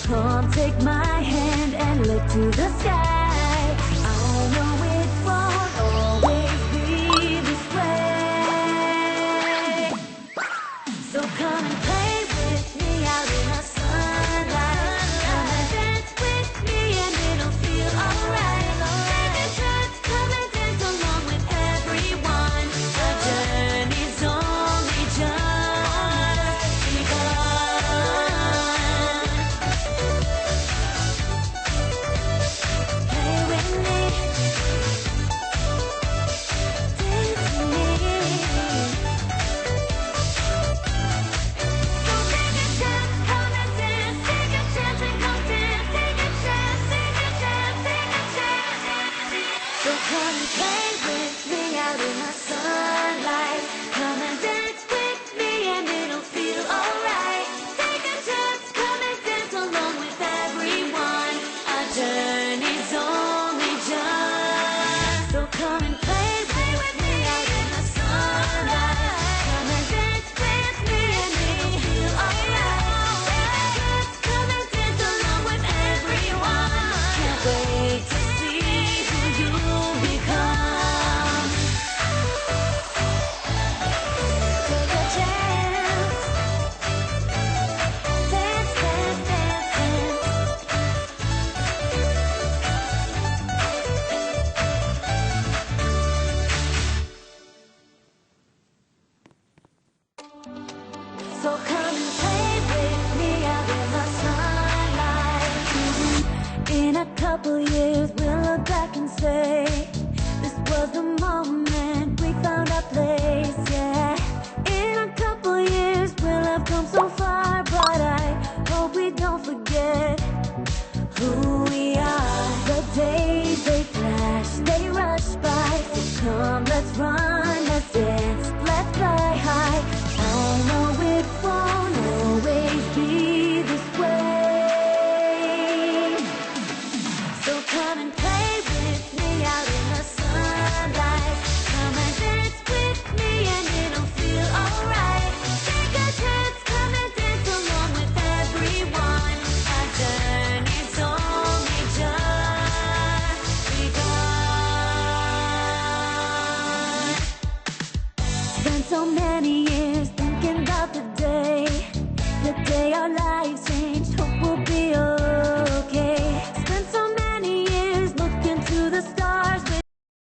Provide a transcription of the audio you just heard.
Come take my hand and look to the sky. I know it won't always be this way. So come and play with me out in the sunlight. Come and dance with me and it'll feel alright. Take a chance, come and dance along with everyone. Our journey's only just begun. Play with me, dance with me. So take a chance, come and dance. Take a chance and come dance. Take a chance, take a chance, take a chance. So come and play with me out in the sunlight. Come and dance with me and it'll feel alright. Take a chance, come and dance along with everyone. Our journey's only just. So come and play with me out in the sunlight. Come and dance with me and it'll feel alright. Take a chance, come and dance along with everyone. Can't wait to see who you'll become. Take a chance. Dance, dance, dance, dance. So come and play with me out in the sunlight. In a couple years we'll look back and say, this was the moment we found our place, yeah. In a couple years we'll have come so